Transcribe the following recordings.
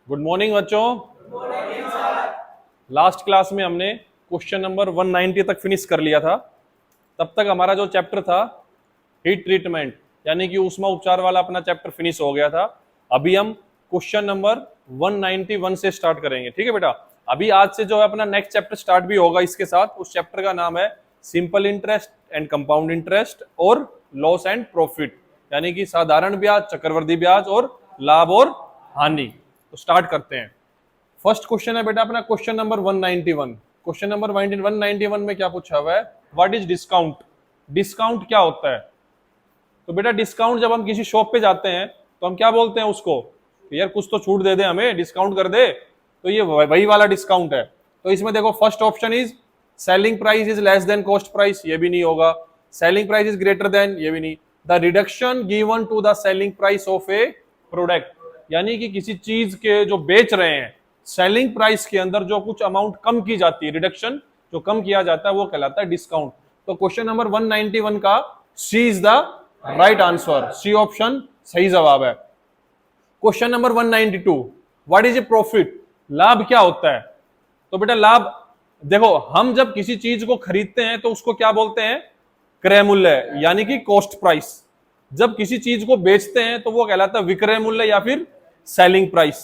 Good morning बच्चों। Last class में हमने क्वेश्चन नंबर 190 तक फिनिश कर लिया था। तब तक हमारा जो चैप्टर था हीट ट्रीटमेंट यानी कि ऊष्मा उपचार वाला अपना चैप्टर फिनिश हो गया था। अभी हम क्वेश्चन नंबर 191 से स्टार्ट करेंगे। ठीक है बेटा, अभी आज से जो है अपना नेक्स्ट चैप्टर स्टार्ट भी होगा इसके साथ। उस चैप्टर का नाम है simple interest and compound interest और लॉस एंड प्रॉफिट, यानी कि साधारण ब्याज, चक्रवर्ती ब्याज और लाभ और हानि। तो स्टार्ट करते हैं। फर्स्ट क्वेश्चन है बेटा अपना क्वेश्चन नंबर 191। क्वेश्चन नंबर 191 में क्या पूछा हुआ है? What is discount? डिस्काउंट क्या होता है? तो बेटा डिस्काउंट जब हम किसी शॉप पे जाते हैं तो हम क्या बोलते हैं उसको कि यार कुछ तो छूट दे दे, हमें डिस्काउंट कर दे। तो ये वही वाला डिस्काउंट है। तो इसमें देखो first option is selling price is less than cost price, ये भी नहीं होगा। Selling price is greater than, ये भी नहीं। The reduction given to the selling price of a product, यानी कि किसी चीज के जो बेच रहे हैं सेलिंग प्राइस के अंदर जो कुछ अमाउंट कम की जाती है, रिडक्शन जो कम किया जाता है वो कहलाता है डिस्काउंट। तो क्वेश्चन नंबर 191 का C is the right answer. C option सही जवाब है। Question number 192, what is a profit? लाभ क्या होता है? तो बेटा लाभ देखो, हम जब किसी चीज को खरीदते हैं तो उसको क्या बोलते हैं? क्रय मूल्य यानी कि कॉस्ट प्राइस। जब किसी चीज को बेचते हैं तो वो कहलाता है विक्रय मूल्य या फिर सेलिंग प्राइस।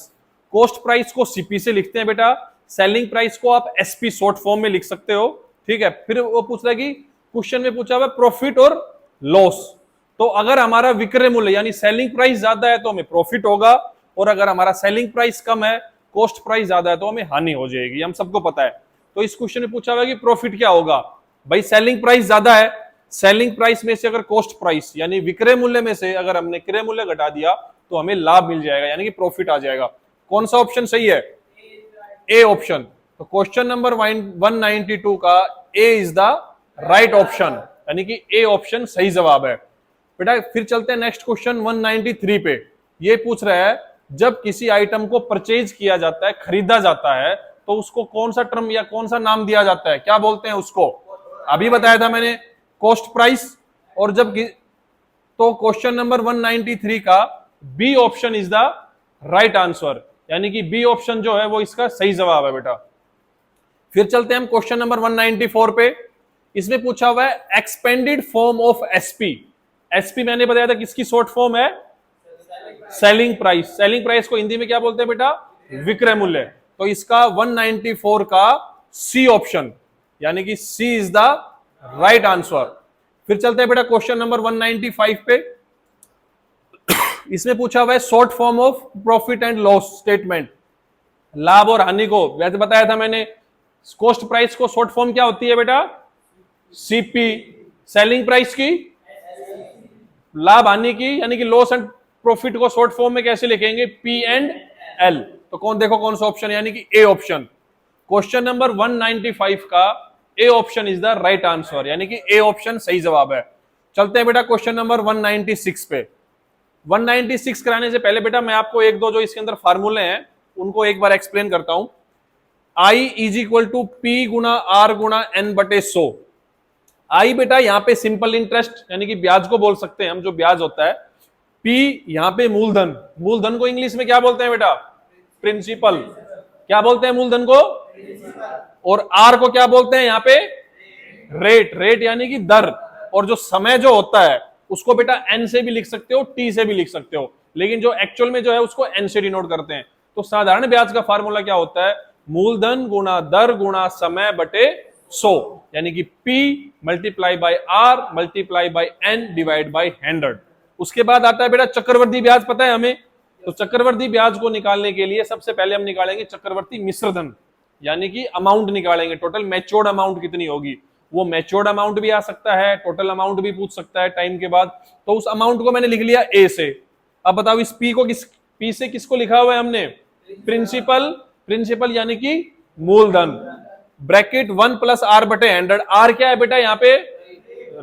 कॉस्ट प्राइस को सीपी से लिखते हैं बेटा, सेलिंग प्राइस को आप एसपी शॉर्ट फॉर्म में लिख सकते हो। ठीक है, फिर वो पूछ रहा है कि क्वेश्चन में पूछा हुआ प्रॉफिट और लॉस। तो अगर हमारा विक्रय मूल्य यानी सेलिंग प्राइस ज्यादा है तो हमें प्रॉफिट होगा, और अगर हमारा सेलिंग प्राइस कम है, कॉस्ट प्राइस ज्यादा है, तो हमें हानि हो जाएगी। हम सबको पता है। तो इस क्वेश्चन में पूछा हुआ कि प्रॉफिट क्या होगा? भाई सेलिंग प्राइस ज्यादा है, सेलिंग प्राइस में से अगर कॉस्ट प्राइस यानी विक्रय मूल्य में से अगर हमने क्रय मूल्य घटा दिया तो हमें लाभ मिल जाएगा, यानी कि प्रॉफिट आ जाएगा। कौन सा ऑप्शन सही है? A option. तो क्वेश्चन नंबर 192 का ए इज द राइट ऑप्शन, यानी कि ए ऑप्शन सही जवाब है बेटा। फिर चलते हैं नेक्स्ट क्वेश्चन 193 पे। ये पूछ रहा है जब किसी आइटम को परचेज किया जाता है, खरीदा जाता है, तो उसको कौन सा टर्म या कौन सा नाम दिया जाता है? क्या बोलते हैं उसको? अभी बताया था मैंने, कॉस्ट प्राइस। और जब तो क्वेश्चन नंबर 193 का B option is the right answer, यानी कि बी ऑप्शन जो है वो इसका सही जवाब है बेटा। फिर चलते हैं हम क्वेश्चन नंबर 194 पे। इसमें पूछा हुआ है expanded form of SP. SP मैंने बताया था किसकी शॉर्ट फॉर्म है? Selling price. सेलिंग प्राइस को हिंदी में क्या बोलते हैं बेटा? विक्रय मूल्य। तो इसका 194 का सी ऑप्शन, यानी कि सी इज द राइट आंसर। फिर चलते हैं बेटा क्वेश्चन नंबर 195 पे। इसमें पूछा हुआ है short form of profit and loss statement. लाभ और हानि को वैसे बताया था मैंने, कॉस्ट प्राइस को शॉर्ट फॉर्म क्या होती है बेटा? सीपी। सेलिंग प्राइस की, लाभ हानि की यानी कि लॉस एंड प्रॉफिट को शॉर्ट फॉर्म में कैसे लिखेंगे? P and L. तो कौन सा ऑप्शन, यानी कि ए ऑप्शन। क्वेश्चन नंबर 195 का A option is the right answer, यानी कि ए ऑप्शन सही जवाब है। चलते हैं बेटा क्वेश्चन नंबर 196 पे। 196 कराने से पहले बेटा मैं आपको एक दो जो इसके अंदर फार्मूले हैं उनको एक बार एक्सप्लेन करता हूं। I is equal to P गुना आर गुना एन बटे 100। आई बेटा यहां पे सिंपल इंटरेस्ट यानी कि ब्याज को बोल सकते हैं हम, जो ब्याज होता है। पी यहां पे मूलधन। मूलधन को इंग्लिश में क्या बोलते हैं बेटा? प्रिंसिपल। क्या बोलते हैं मूलधन को? और आर को क्या बोलते हैं यहाँ पे? रेट। रेट यानी कि दर। और जो समय जो होता है उसको बेटा एन से भी लिख सकते हो, टी से भी लिख सकते हो, लेकिन जो एक्चुअल में जो है उसको एन से डिनोट करते हैं। तो साधारण ब्याज का फार्मूला क्या होता है? मूलधन गुणा दर गुणा समय बटे 100, यानी कि P multiply by R multiply by N divide by 100। उसके बाद आता है बेटा चक्रवर्ती ब्याज। पता है हमें? तो चक्रवर्ती ब्याज को निकालने के लिए सबसे पहले हम निकालेंगे चक्रवर्ती मिश्र धन, यानी कि अमाउंट निकालेंगे। टोटल मैच्योर्ड अमाउंट कितनी होगी? वो मैच्योर्ड अमाउंट भी आ सकता है, टोटल अमाउंट भी पूछ सकता है टाइम के बाद। तो उस अमाउंट को मैंने लिख लिया ए से। अब बताओ इस पी को पी से किसको लिखा हुआ है हमने? प्रिंसिपल। प्रिंसिपल यानी कि मूलधन। ब्रैकेट 1 प्लस आर बटे 100। आर क्या है बेटा यहाँ पे?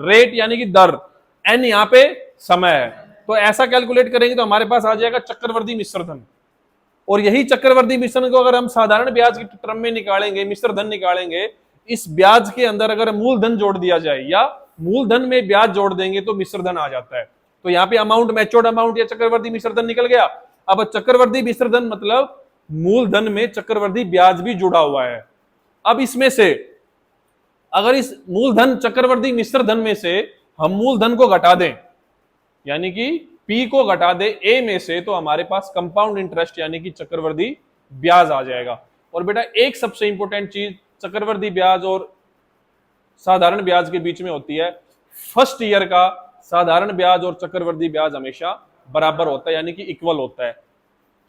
रेट यानी कि दर। एन यहाँ पे समय है। तो ऐसा कैलकुलेट करेंगे तो हमारे पास आ जाएगा चक्रवर्ती मिश्र धन। और यही चक्रवर्ती मिश्रण को अगर हम साधारण ब्याज की टर्म में निकालेंगे, मिश्र धन निकालेंगे, इस ब्याज के अंदर अगर मूलधन जोड़ दिया जाए या मूलधन में ब्याज जोड़ देंगे तो मिश्र धन आ जाता है। तो यहाँ पे अमाउंट मैच्योर्ड अमाउंट या चक्रवर्ती मिश्र धन निकल गया। अब चक्रवर्ती मिश्र धन मतलब मूलधन में चक्रवृद्धि ब्याज भी जुड़ा हुआ है। अब इसमें से अगर इस मूलधन चक्रवृद्धि मिश्र धन में से हम मूलधन को घटा दें, यानी कि P को घटा दे A में से, तो हमारे पास कंपाउंड इंटरेस्ट यानी कि चक्रवृद्धि ब्याज आ जाएगा। और बेटा एक सबसे इंपॉर्टेंट चीज चक्रवृद्धि ब्याज और साधारण ब्याज के बीच में होती है, फर्स्ट ईयर का साधारण ब्याज और चक्रवृद्धि ब्याज हमेशा बराबर होता है, यानी कि इक्वल होता है।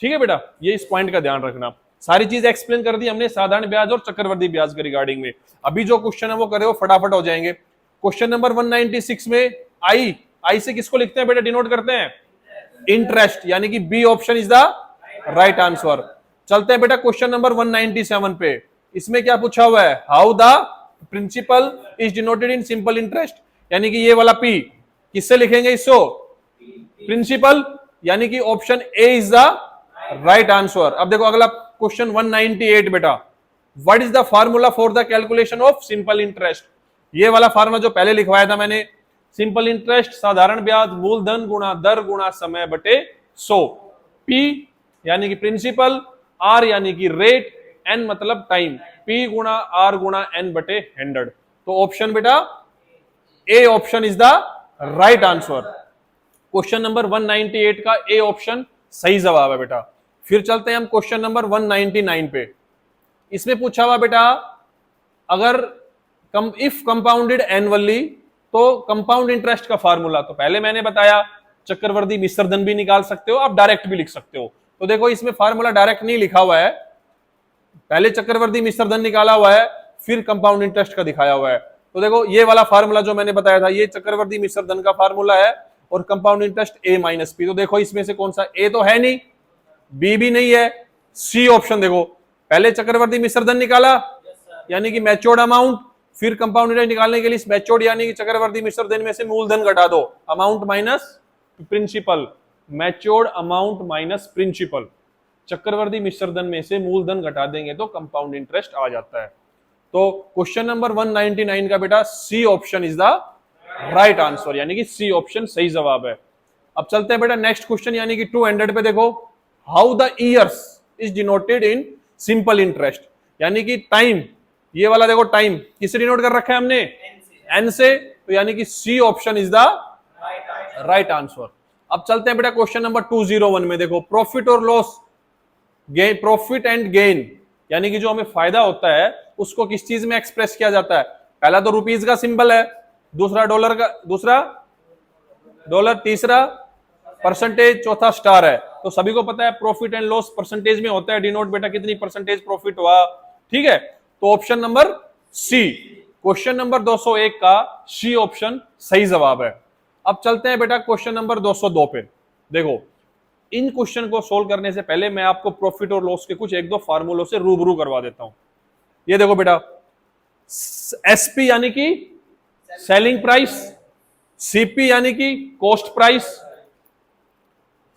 ठीक है बेटा, ये इस पॉइंट का ध्यान रखना। सारी चीज एक्सप्लेन कर दी हमने साधारण ब्याज और चक्रवृद्धि ब्याज के रिगार्डिंग में। अभी जो क्वेश्चन है वो करे वो फटाफट हो जाएंगे। क्वेश्चन नंबर 196 में आई से किसको लिखते हैं बेटा, डिनोट करते हैं इंटरेस्ट, यानी कि B option is the right answer. चलते हैं बेटा क्वेश्चन नंबर 197 पे। इसमें क्या पूछा हुआ है, how the principal is denoted in simple interest, यानी कि ये वाला पी किससे लिखेंगे, इसको प्रिंसिपल, यानी कि option A is the right answer. अब देखो अगला क्वेश्चन 198 बेटा, what is the formula for the calculation of simple interest. ये वाला फार्मूला जो पहले लिखवाया था मैंने, सिंपल इंटरेस्ट साधारण ब्याज मूलधन गुणा दर गुणा समय बटे 100। पी यानी कि प्रिंसिपल, आर यानी कि रेट, एन मतलब टाइम, पी गुणा आर गुणा एन बटे 100। तो ऑप्शन बेटा A option is the right answer. Question number 198 का ए ऑप्शन सही जवाब है बेटा। फिर चलते हैं हम क्वेश्चन नंबर 199 पे। इसमें पूछा हुआ बेटा, अगर इफ कंपाउंडेड एनुअली तो कंपाउंड इंटरेस्ट का फार्मूला, तो पहले मैंने बताया चक्रवृद्धि मिश्र धन भी निकाल सकते हो, आप डायरेक्ट भी लिख सकते हो। तो देखो इसमें फार्मूला डायरेक्ट नहीं लिखा हुआ है, पहले चक्रवृद्धि मिश्र धन निकाला हुआ है, फिर कंपाउंड इंटरेस्ट का दिखाया हुआ है। तो देखो ये वाला फार्मूला जो मैंने बताया था, ये चक्रवृद्धि मिश्र धन का फार्मूला है और कंपाउंड इंटरेस्ट ए माइनस पी। तो देखो इसमें से कौन सा, ए तो है नहीं, बी भी नहीं है, सी ऑप्शन। देखो पहले चक्रवृद्धि मिश्र धन निकाला यानी कि मैच्योर्ड अमाउंट, फिर कंपाउंड इंटरेस्ट निकालने के लिए मैच्योर्ड यानी कि चक्रवृद्धि मिश्र धन में से मूलधन घटा दो, amount minus principal, matured amount minus principal, चक्रवृद्धि मिश्र धन में से मूलधन घटा देंगे तो कंपाउंड इंटरेस्ट आ जाता है। तो क्वेश्चन नंबर 199 का बेटा C option is the right answer, यानी कि सी ऑप्शन सही जवाब है। अब चलते हैं बेटा नेक्स्ट क्वेश्चन यानी कि 200 पे। देखो how the years is denoted in simple interest, यानी कि टाइम, ये वाला देखो टाइम किससे डिनोट कर रखा है हमने, एन से, तो यानी कि C option is the right answer. अब चलते हैं बेटा क्वेश्चन नंबर 201 में। देखो प्रॉफिट और loss, gain, profit and gain, यानी कि जो हमें फायदा होता है उसको किस चीज में एक्सप्रेस किया जाता है। पहला तो रुपीज का सिंबल है, दूसरा डॉलर का, दूसरा डॉलर, तीसरा परसेंटेज, चौथा स्टार है। तो सभी को पता है प्रॉफिट एंड लॉस परसेंटेज में होता है, डिनोट बेटा कितनी परसेंटेज प्रॉफिट हुआ। ठीक है, तो option number C, question number 201 का सी ऑप्शन सही जवाब है। अब चलते हैं बेटा क्वेश्चन नंबर 202 पे। देखो इन क्वेश्चन को सोल्व करने से पहले मैं आपको प्रॉफिट और लॉस के कुछ एक दो फार्मूलों से रूबरू करवा देता हूं। ये देखो बेटा, एसपी यानी कि सेलिंग प्राइस, सीपी यानी कि कॉस्ट प्राइस,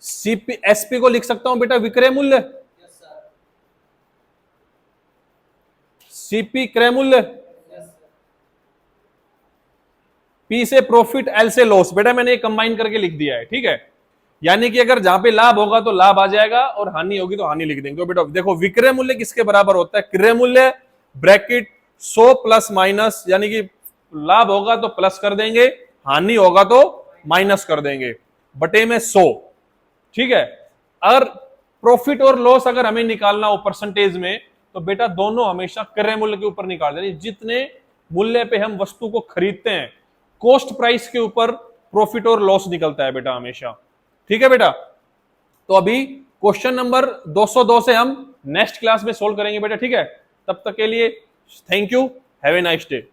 सीपी, एसपी को लिख सकता हूं बेटा विक्रय मूल्य, सीपी क्रय मूल्य, पी से प्रॉफिट, एल से लॉस। बेटा मैंने ये कंबाइन करके लिख दिया है, ठीक है, यानी कि अगर जहां पे लाभ होगा तो लाभ आ जाएगा और हानि होगी तो हानि लिख देंगे। तो बेटा देखो विक्रय मूल्य किसके बराबर होता है, क्रय मूल्य ब्रैकेट 100 प्लस माइनस, यानी कि लाभ होगा तो प्लस कर देंगे, हानि होगा तो माइनस कर देंगे, बटे में 100। ठीक है, अगर प्रॉफिट और लॉस अगर हमें निकालना हो परसेंटेज में, तो बेटा दोनों हमेशा क्रय मूल्य के ऊपर निकाल देंगे। जितने मूल्य पे हम वस्तु को खरीदते हैं, कॉस्ट प्राइस के ऊपर प्रॉफिट और लॉस निकलता है बेटा हमेशा। ठीक है बेटा, तो अभी क्वेश्चन नंबर 202 से हम नेक्स्ट क्लास में सोल्व करेंगे बेटा। ठीक है, तब तक के लिए thank you, have a nice day.